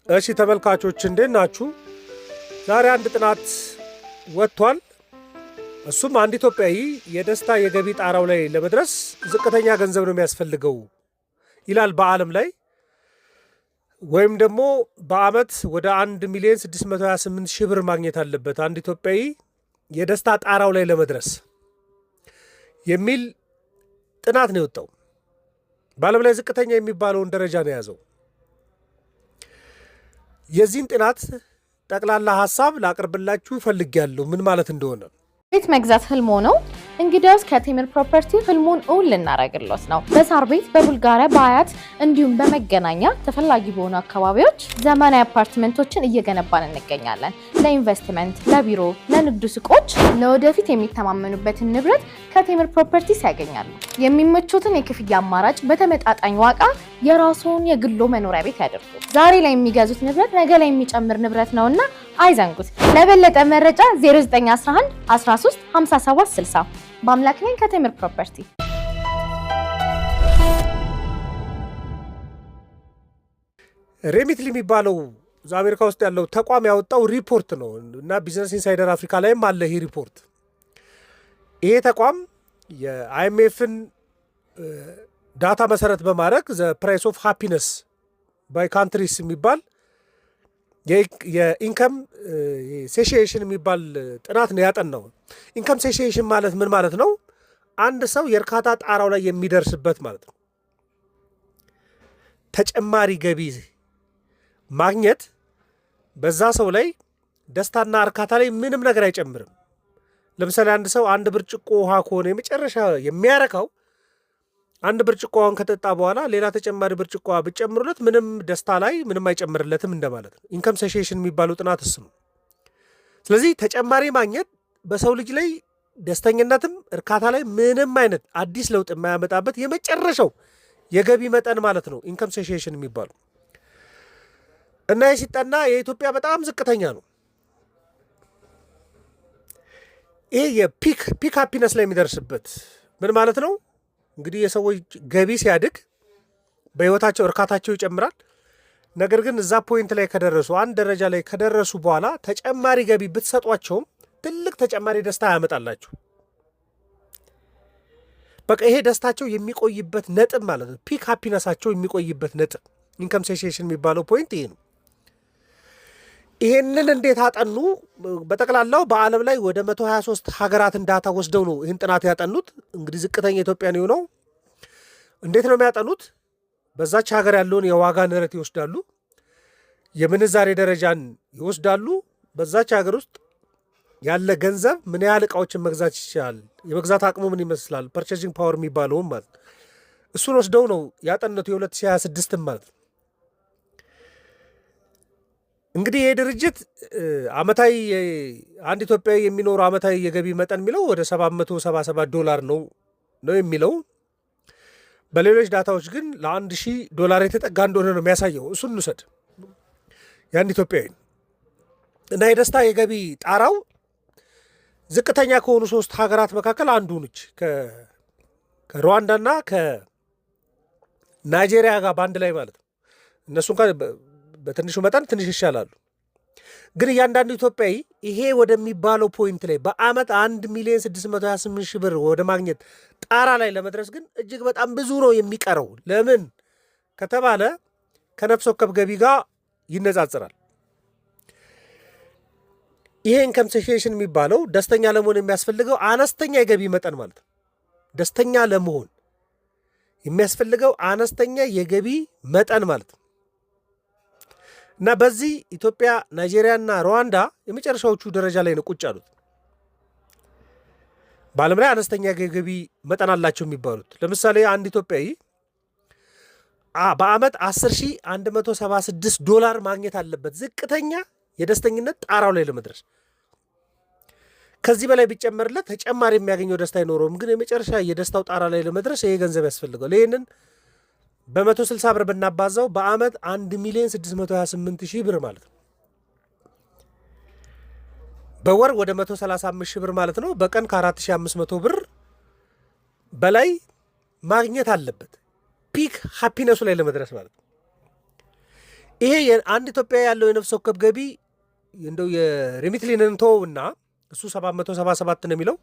እሺ ተመልካቾች እንዴት ናችሁ? ዛሬ አንድ ጥናት ወጥቷል። እሱም አንድ ኢትዮጵያዊ የደስታ የገቢ ጣራው ላይ ለመድረስ ዝቅተኛ ገንዘብ ነው የሚያስፈልገው ይላል በዓለም ላይ ወይም ደግሞ በአመት ወደ 1,628,000 ብር ማግኘት አለበት አንድ ኢትዮጵያዊ የደስታ ጣራው ላይ ለመድረስ የሚል ጥናት ነው የወጣው። በዓለም ላይ ዝቅተኛ የሚባለውን ደረጃ ነው የያዘው። የዚህን ጥናት ጠቅላላ ሐሳብ ላቀርብላችሁ ፈልጌያለሁ ምን ማለት እንደሆነ። ቤት መግዛት ህልሞ ነው? እንግዲያውስ ከቴምር ፕሮፐርቲ ህልሙን እውን ልናረግሎት ነው። በሳር ቤት፣ በቡልጋሪያ፣ በአያት እንዲሁም በመገናኛ ተፈላጊ በሆኑ አካባቢዎች ዘመናዊ አፓርትመንቶችን እየገነባን እንገኛለን። ለኢንቨስትመንት፣ ለቢሮ፣ ለንግድ ሱቆች ለወደፊት የሚተማመኑበትን ንብረት ከቴምር ፕሮፐርቲስ ያገኛሉ። የሚመቹትን የክፍያ አማራጭ በተመጣጣኝ ዋጋ የራስዎን የግሎ መኖሪያ ቤት ያድርጉ። ዛሬ ላይ የሚገዙት ንብረት ነገ ላይ የሚጨምር ንብረት ነውና አይዘንጉት። ለበለጠ መረጃ 0911 13 57 60 በአምላክ ነኝ ከቴምር ፕሮፐርቲ። ሬሚትሊ የሚባለው አሜሪካ ውስጥ ያለው ተቋም ያወጣው ሪፖርት ነው እና ቢዝነስ ኢንሳይደር አፍሪካ ላይም አለ ይህ ሪፖርት። ይሄ ተቋም የአይኤምኤፍን ዳታ መሰረት በማድረግ ዘ ፕራይስ ኦፍ ሃፒነስ ባይ ካንትሪስ የሚባል የኢንከም ሴሽን የሚባል ጥናት ነው ያጠናው። ኢንከም ሴሽን ማለት ምን ማለት ነው? አንድ ሰው የእርካታ ጣራው ላይ የሚደርስበት ማለት ነው። ተጨማሪ ገቢ ማግኘት በዛ ሰው ላይ ደስታና እርካታ ላይ ምንም ነገር አይጨምርም። ለምሳሌ አንድ ሰው አንድ ብርጭቆ ውሃ ከሆነ የመጨረሻ የሚያረካው አንድ ብርጭቆ ውሃን ከጠጣ በኋላ ሌላ ተጨማሪ ብርጭቆ ውሃ ብጨምሩለት ምንም ደስታ ላይ ምንም አይጨምርለትም እንደማለት ነው። ኢንከም ሴሽን የሚባለው ጥናት እሱ ነው። ስለዚህ ተጨማሪ ማግኘት በሰው ልጅ ላይ ደስተኝነትም እርካታ ላይ ምንም አይነት አዲስ ለውጥ የማያመጣበት የመጨረሻው የገቢ መጠን ማለት ነው ኢንከም ሴሽን የሚባለው እና ሲጠና የኢትዮጵያ በጣም ዝቅተኛ ነው። ይሄ የፒክ ሃፒነስ ላይ የሚደርስበት ምን ማለት ነው? እንግዲህ የሰዎች ገቢ ሲያድግ በህይወታቸው እርካታቸው ይጨምራል። ነገር ግን እዛ ፖይንት ላይ ከደረሱ አንድ ደረጃ ላይ ከደረሱ በኋላ ተጨማሪ ገቢ ብትሰጧቸውም ትልቅ ተጨማሪ ደስታ ያመጣላችሁ። በቃ ይሄ ደስታቸው የሚቆይበት ነጥብ ማለት ነው። ፒክ ሃፒነሳቸው የሚቆይበት ነጥብ ኢንከም ሴሽን የሚባለው ፖይንት ይሄ ነው። ይሄንን እንዴት አጠኑ? በጠቅላላው በዓለም ላይ ወደ 123 ሀገራትን ዳታ ወስደው ነው ይህን ጥናት ያጠኑት። እንግዲህ ዝቅተኛ ኢትዮጵያ ነው የሆነው። እንዴት ነው የሚያጠኑት? በዛች ሀገር ያለውን የዋጋ ንረት ይወስዳሉ፣ የምንዛሬ ደረጃን ይወስዳሉ። በዛች ሀገር ውስጥ ያለ ገንዘብ ምን ያህል እቃዎችን መግዛት ይችላል፣ የመግዛት አቅሙ ምን ይመስላል፣ ፐርቼዚንግ ፓወር የሚባለውም ማለት እሱን ወስደው ነው ያጠኑት የ2026 ማለት ነው። እንግዲህ ይህ ድርጅት አመታዊ አንድ ኢትዮጵያዊ የሚኖረው አመታዊ የገቢ መጠን የሚለው ወደ $777 ነው የሚለው። በሌሎች ዳታዎች ግን $1,000 የተጠጋ እንደሆነ ነው የሚያሳየው። እሱን እንውሰድ የአንድ ኢትዮጵያዊ እና የደስታ የገቢ ጣራው ዝቅተኛ ከሆኑ 3 ሀገራት መካከል አንዱ ነች። ከሩዋንዳና ከናይጄሪያ ጋር በአንድ ላይ ማለት ነው። እነሱ እንኳን በትንሹ መጠን ትንሽ ይሻላሉ። ግን እያንዳንዱ ኢትዮጵያዊ ይሄ ወደሚባለው ፖይንት ላይ በአመት 1,628,000 ብር ወደ ማግኘት ጣራ ላይ ለመድረስ ግን እጅግ በጣም ብዙ ነው የሚቀረው። ለምን ከተባለ ከነፍስ ወከፍ ገቢ ጋር ይነጻጽራል። ይሄ ኢንከም ሴሽን የሚባለው ደስተኛ ለመሆን የሚያስፈልገው አነስተኛ የገቢ መጠን ማለት ነው። ደስተኛ ለመሆን የሚያስፈልገው አነስተኛ የገቢ መጠን ማለት ነው። እና በዚህ ኢትዮጵያ፣ ናይጄሪያና ሩዋንዳ የመጨረሻዎቹ ደረጃ ላይ ነው ቁጭ ያሉት። በዓለም ላይ አነስተኛ ገቢ መጠን አላቸው የሚባሉት ለምሳሌ አንድ ኢትዮጵያዊ በአመት $10,176 ማግኘት አለበት ዝቅተኛ የደስተኝነት ጣራው ላይ ለመድረስ። ከዚህ በላይ ቢጨመርለት ተጨማሪ የሚያገኘው ደስታ አይኖረውም። ግን የመጨረሻ የደስታው ጣራ ላይ ለመድረስ ይሄ ገንዘብ ያስፈልጋል። ይህንን በ160 ብር ብናባዛው በአመት 1,628,000 ብር ማለት ነው። በወር ወደ 135,000 ብር ማለት ነው። በቀን ከ4,500 ብር በላይ ማግኘት አለበት ፒክ ሃፒነሱ ላይ ለመድረስ ማለት ነው። ይሄ አንድ ኢትዮጵያ ያለው የነፍስ ወከፍ ገቢ እንደው የሬሚትሊንን ተወውና እሱ 777 ነው የሚለው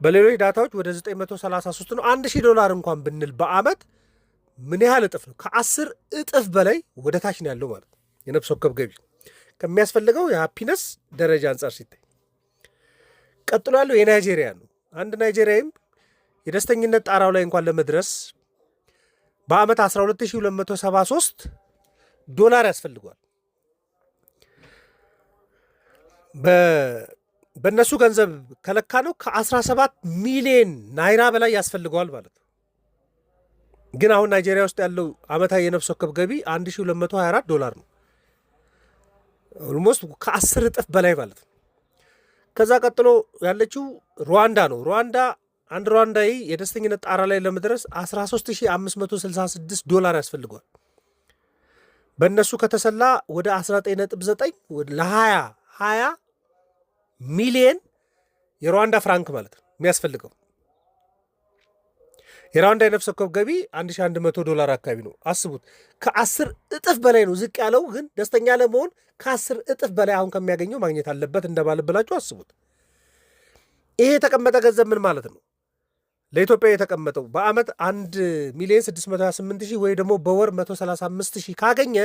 በሌሎች ዳታዎች ወደ 933 ነው። $1000 እንኳን ብንል በአመት ምን ያህል እጥፍ ነው? ከ10 እጥፍ በላይ ወደ ታች ነው ያለው ማለት የነፍስ ወከፍ ገቢ ከሚያስፈልገው የሃፒነስ ደረጃ አንጻር ሲታይ። ቀጥሎ ያለው የናይጄሪያ ነው። አንድ ናይጄሪያም የደስተኝነት ጣራው ላይ እንኳን ለመድረስ በአመት $12273 ያስፈልገዋል። በእነሱ ገንዘብ ከለካ ነው ከ17 ሚሊዮን ናይራ በላይ ያስፈልገዋል ማለት ነው። ግን አሁን ናይጄሪያ ውስጥ ያለው አመታዊ የነፍስ ወከፍ ገቢ $1224 ነው። ኦልሞስት ከ10 እጥፍ በላይ ማለት ነው። ከዛ ቀጥሎ ያለችው ሩዋንዳ ነው። አንድ ሩዋንዳዊ የደስተኝነት ጣራ ላይ ለመድረስ $13566 ያስፈልገዋል። በእነሱ ከተሰላ ወደ 19.9 ለ20 ሚሊየን የሩዋንዳ ፍራንክ ማለት ነው የሚያስፈልገው። የሩዋንዳ የነፍስ ወከፍ ገቢ $1100 አካባቢ ነው። አስቡት፣ ከ10 እጥፍ በላይ ነው ዝቅ ያለው። ግን ደስተኛ ለመሆን ከ10 እጥፍ በላይ አሁን ከሚያገኘው ማግኘት አለበት እንደባልብላችሁ አስቡት። ይሄ የተቀመጠ ገንዘብ ምን ማለት ነው? ለኢትዮጵያ የተቀመጠው በአመት 1,628,000 ወይ ደግሞ በወር 135,000 ካገኘ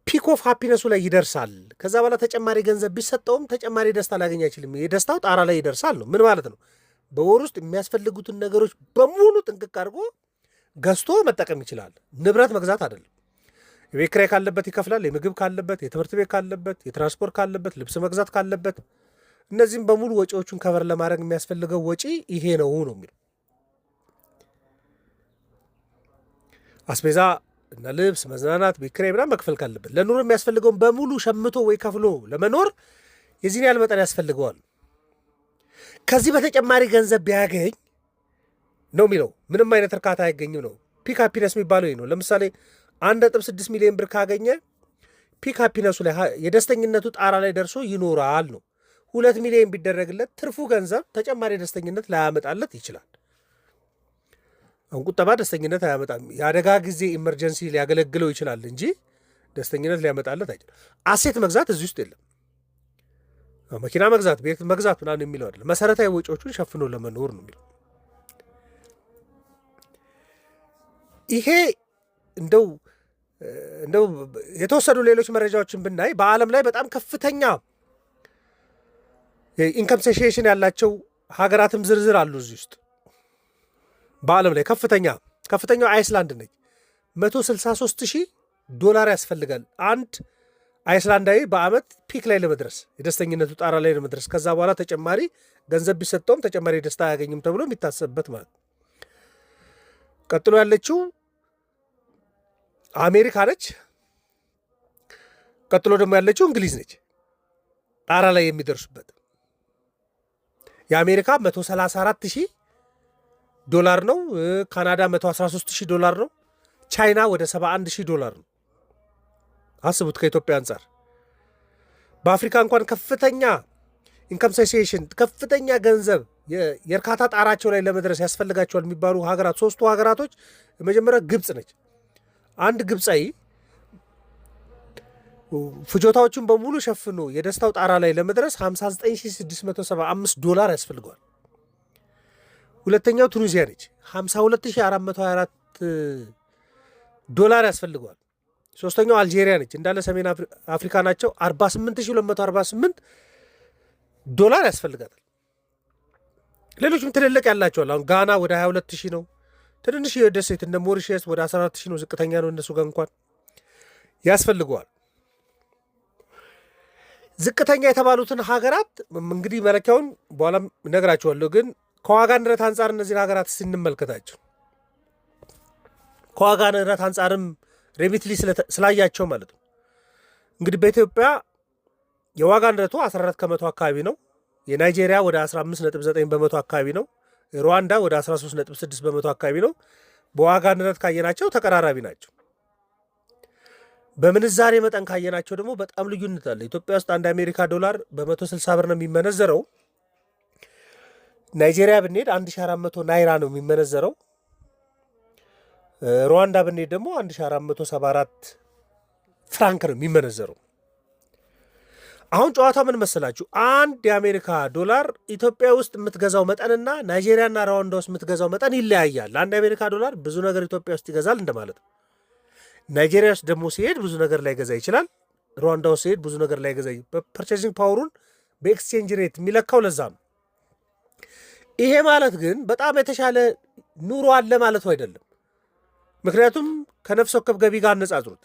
ፒክ ኦፍ ሃፒነሱ ላይ ይደርሳል። ከዛ በኋላ ተጨማሪ ገንዘብ ቢሰጠውም ተጨማሪ ደስታ ላገኝ አይችልም። የደስታው ጣራ ላይ ይደርሳል ነው። ምን ማለት ነው? በወር ውስጥ የሚያስፈልጉትን ነገሮች በሙሉ ጥንቅቅ አድርጎ ገዝቶ መጠቀም ይችላል። ንብረት መግዛት አይደለም። የቤት ኪራይ ካለበት ይከፍላል። የምግብ ካለበት፣ የትምህርት ቤት ካለበት፣ የትራንስፖርት ካለበት፣ ልብስ መግዛት ካለበት፣ እነዚህም በሙሉ ወጪዎቹን ከቨር ለማድረግ የሚያስፈልገው ወጪ ይሄ ነው የሚለው አስቤዛ እና ልብስ፣ መዝናናት፣ ቤት ኪራይ ምናምን መክፈል ካለበት ለኑሮ የሚያስፈልገውን በሙሉ ሸምቶ ወይ ከፍሎ ለመኖር የዚህን ያህል መጠን ያስፈልገዋል። ከዚህ በተጨማሪ ገንዘብ ቢያገኝ ነው የሚለው ምንም አይነት እርካታ አይገኝም ነው። ፒክ ሃፒነስ የሚባለው ይህ ነው። ለምሳሌ 1.6 ሚሊዮን ብር ካገኘ ፒክ ሃፒነሱ ላይ የደስተኝነቱ ጣራ ላይ ደርሶ ይኖራል ነው። 2 ሚሊዮን ቢደረግለት ትርፉ ገንዘብ ተጨማሪ ደስተኝነት ላያመጣለት ይችላል። አሁን ቁጠባ ደስተኝነት አያመጣም። የአደጋ ጊዜ ኢመርጀንሲ ሊያገለግለው ይችላል እንጂ ደስተኝነት ሊያመጣለት አይችልም። አሴት መግዛት እዚህ ውስጥ የለም። መኪና መግዛት፣ ቤት መግዛት ምናምን የሚለው አይደለም። መሰረታዊ ወጪዎቹን ሸፍኖ ለመኖር ነው የሚለው። ይሄ እንደው የተወሰዱ ሌሎች መረጃዎችን ብናይ በዓለም ላይ በጣም ከፍተኛ ኢንከም ሴሽን ያላቸው ሀገራትም ዝርዝር አሉ እዚህ ውስጥ። በዓለም ላይ ከፍተኛው አይስላንድ ነች። $163,000 ያስፈልጋል አንድ አይስላንዳዊ በአመት ፒክ ላይ ለመድረስ የደስተኝነቱ ጣራ ላይ ለመድረስ። ከዛ በኋላ ተጨማሪ ገንዘብ ቢሰጠውም ተጨማሪ ደስታ አያገኝም ተብሎ የሚታሰብበት ማለት። ቀጥሎ ያለችው አሜሪካ ነች። ቀጥሎ ደግሞ ያለችው እንግሊዝ ነች። ጣራ ላይ የሚደርሱበት የአሜሪካ $134,000 ነው። ካናዳ $113,000 ነው። ቻይና ወደ $71,000 ነው። አስቡት ከኢትዮጵያ አንጻር። በአፍሪካ እንኳን ከፍተኛ ኢንከም ሴሽን ከፍተኛ ገንዘብ የእርካታ ጣራቸው ላይ ለመድረስ ያስፈልጋቸዋል የሚባሉ ሀገራት ሶስቱ ሀገራቶች የመጀመሪያ ግብፅ ነች። አንድ ግብፃዊ ፍጆታዎቹን በሙሉ ሸፍኖ የደስታው ጣራ ላይ ለመድረስ $59,675 ያስፈልገዋል። ሁለተኛው ቱኒዚያ ነች። $52,424 ያስፈልገዋል። ሶስተኛው አልጄሪያ ነች። እንዳለ ሰሜን አፍሪካ ናቸው። $48,248 ያስፈልጋታል። ሌሎችም ትልልቅ ያላቸዋል። አሁን ጋና ወደ 22,000 ነው። ትንንሽ ደሴት እንደ ሞሪሸስ ወደ 14,000 ነው። ዝቅተኛ ነው እነሱ ጋር እንኳን ያስፈልገዋል። ዝቅተኛ የተባሉትን ሀገራት እንግዲህ መለኪያውን በኋላ እነግራቸዋለሁ። ግን ከዋጋ ንረት አንጻር እነዚህን ሀገራት ስንመልከታቸው ከዋጋ ንረት አንጻርም ሬሚትሊ ስላያቸው ማለት ነው። እንግዲህ በኢትዮጵያ የዋጋ ንረቱ 14 ከመቶ አካባቢ ነው። የናይጄሪያ ወደ 15.9 በመቶ አካባቢ ነው። ሩዋንዳ ወደ 13.6 በመቶ አካባቢ ነው። በዋጋ ንረት ካየናቸው ተቀራራቢ ናቸው። በምንዛሬ መጠን ካየናቸው ደግሞ በጣም ልዩነት አለ። ኢትዮጵያ ውስጥ አንድ አሜሪካ $1 በ160 ብር ነው የሚመነዘረው። ናይጄሪያ ብንሄድ 1400 ናይራ ነው የሚመነዘረው። ሩዋንዳ ብንሄድ ደግሞ 1474 ፍራንክ ነው የሚመነዘረው። አሁን ጨዋታ ምን መሰላችሁ? አንድ የአሜሪካ ዶላር ኢትዮጵያ ውስጥ የምትገዛው መጠንና ናይጄሪያና ሩዋንዳ ውስጥ የምትገዛው መጠን ይለያያል። አንድ የአሜሪካ ዶላር ብዙ ነገር ኢትዮጵያ ውስጥ ይገዛል እንደማለት ነው። ናይጄሪያ ውስጥ ደግሞ ሲሄድ ብዙ ነገር ላይ ገዛ ይችላል። ሩዋንዳ ውስጥ ሲሄድ ብዙ ነገር ላይ ገዛ። በፐርቼዚንግ ፓወሩን በኤክስቼንጅ ሬት የሚለካው ለዛ ነው። ይሄ ማለት ግን በጣም የተሻለ ኑሮ አለ ማለቱ አይደለም። ምክንያቱም ከነፍስ ወከፍ ገቢ ጋር አነጻጽሩት።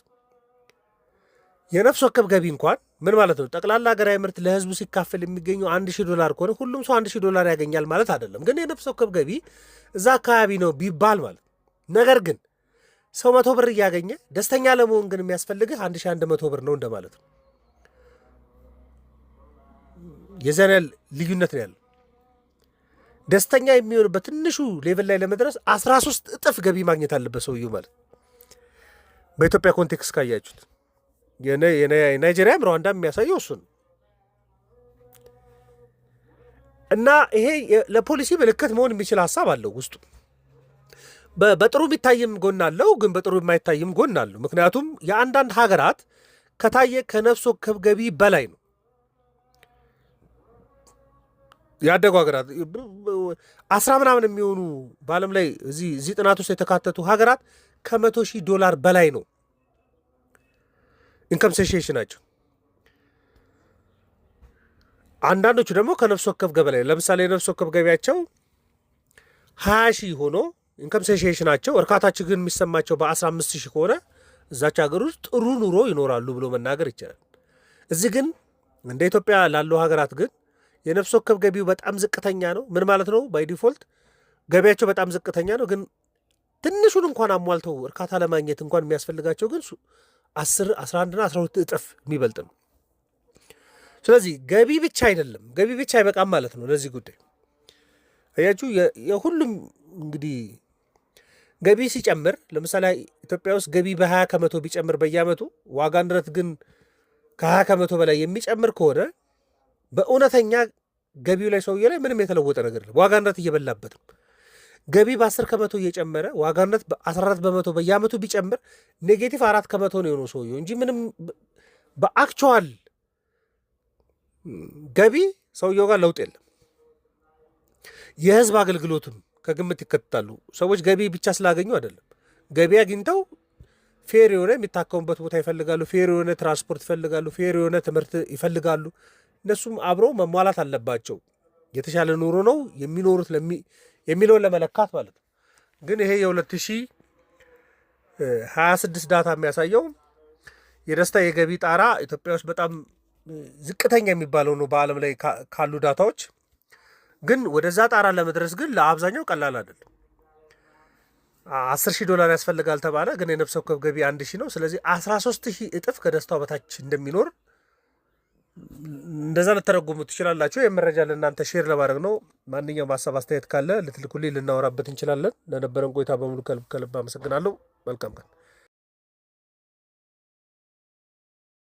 የነፍስ ወከፍ ገቢ እንኳን ምን ማለት ነው? ጠቅላላ ሀገራዊ ምርት ለህዝቡ ሲካፈል የሚገኘው $1000 ከሆነ ሁሉም ሰው $1000 ያገኛል ማለት አይደለም። ግን የነፍስ ወከፍ ገቢ እዛ አካባቢ ነው ቢባል ማለት ነገር ግን ሰው 100 ብር እያገኘ ደስተኛ ለመሆን ግን የሚያስፈልግህ 1100 ብር ነው እንደማለት ነው። የዘነ ልዩነት ነው ያለው። ደስተኛ የሚሆንበት ትንሹ ሌቭል ላይ ለመድረስ 13 እጥፍ ገቢ ማግኘት አለበት ሰውየው ማለት። በኢትዮጵያ ኮንቴክስት ካያችሁት የናይጄሪያም ሩዋንዳም የሚያሳየው እሱ ነው። እና ይሄ ለፖሊሲ ምልክት መሆን የሚችል ሀሳብ አለው ውስጡ። በጥሩ የሚታይም ጎን አለው፣ ግን በጥሩ የማይታይም ጎን አለው። ምክንያቱም የአንዳንድ ሀገራት ከታየ ከነፍስ ወከፍ ገቢ በላይ ነው። ያደጉ ሀገራት 10 ምናምን የሚሆኑ በዓለም ላይ እዚህ ጥናት ውስጥ የተካተቱ ሀገራት $100,000 በላይ ነው ኢንከም ሴሽናቸው። አንዳንዶቹ ደግሞ ከነፍስ ወከፍ ገቢ ላይ ለምሳሌ የነፍስ ወከፍ ገቢያቸው 20,000 ሆኖ ኢንከም ሴሽናቸው እርካታቸው ግን የሚሰማቸው በ15,000 ከሆነ እዛች ሀገር ውስጥ ጥሩ ኑሮ ይኖራሉ ብሎ መናገር ይቻላል። እዚህ ግን እንደ ኢትዮጵያ ላሉ ሀገራት ግን የነፍስ ወከፍ ገቢው በጣም ዝቅተኛ ነው። ምን ማለት ነው? ባይ ዲፎልት ገቢያቸው በጣም ዝቅተኛ ነው፣ ግን ትንሹን እንኳን አሟልተው እርካታ ለማግኘት እንኳን የሚያስፈልጋቸው ግን 10፣ 11ና 12 እጥፍ የሚበልጥ ነው። ስለዚህ ገቢ ብቻ አይደለም፣ ገቢ ብቻ አይበቃም ማለት ነው ለዚህ ጉዳይ። አያችሁ የሁሉም እንግዲህ ገቢ ሲጨምር ለምሳሌ ኢትዮጵያ ውስጥ ገቢ በ20 ከመቶ ቢጨምር በየዓመቱ ዋጋ ንረት ግን ከ20 ከመቶ በላይ የሚጨምር ከሆነ በእውነተኛ ገቢው ላይ ሰውዬ ላይ ምንም የተለወጠ ነገር የለም። ዋጋ ንረት እየበላበት ነው። ገቢ በ10 ከመቶ እየጨመረ ዋጋ ንረት በ14 በመቶ በየዓመቱ ቢጨምር ኔጌቲቭ 4 ከመቶ ነው የሆነው ሰውዬው እንጂ ምንም በአክቹዋል ገቢ ሰውየው ጋር ለውጥ የለም። የህዝብ አገልግሎትም ከግምት ይከተታሉ። ሰዎች ገቢ ብቻ ስላገኙ አይደለም። ገቢ አግኝተው ፌር የሆነ የሚታከሙበት ቦታ ይፈልጋሉ፣ ፌር የሆነ ትራንስፖርት ይፈልጋሉ፣ ፌር የሆነ ትምህርት ይፈልጋሉ። እነሱም አብረው መሟላት አለባቸው። የተሻለ ኑሮ ነው የሚኖሩት የሚለውን ለመለካት ማለት ነው። ግን ይሄ የ2026 ዳታ የሚያሳየው የደስታ የገቢ ጣራ ኢትዮጵያ ውስጥ በጣም ዝቅተኛ የሚባለው ነው በዓለም ላይ ካሉ ዳታዎች። ግን ወደዛ ጣራ ለመድረስ ግን ለአብዛኛው ቀላል አይደለም። $10,000 ያስፈልጋል ተባለ፣ ግን የነፍስ ወከፍ ገቢ 1,000 ነው። ስለዚህ 13,000 እጥፍ ከደስታው በታች እንደሚኖር እንደዛ ልተረጉሙ ትችላላችሁ። የመረጃ ለእናንተ ሼር ለማድረግ ነው። ማንኛውም ሀሳብ አስተያየት ካለ ልትልኩልኝ ልናወራበት እንችላለን። ለነበረን ቆይታ በሙሉ ከልብ አመሰግናለሁ። መልካም ቀን።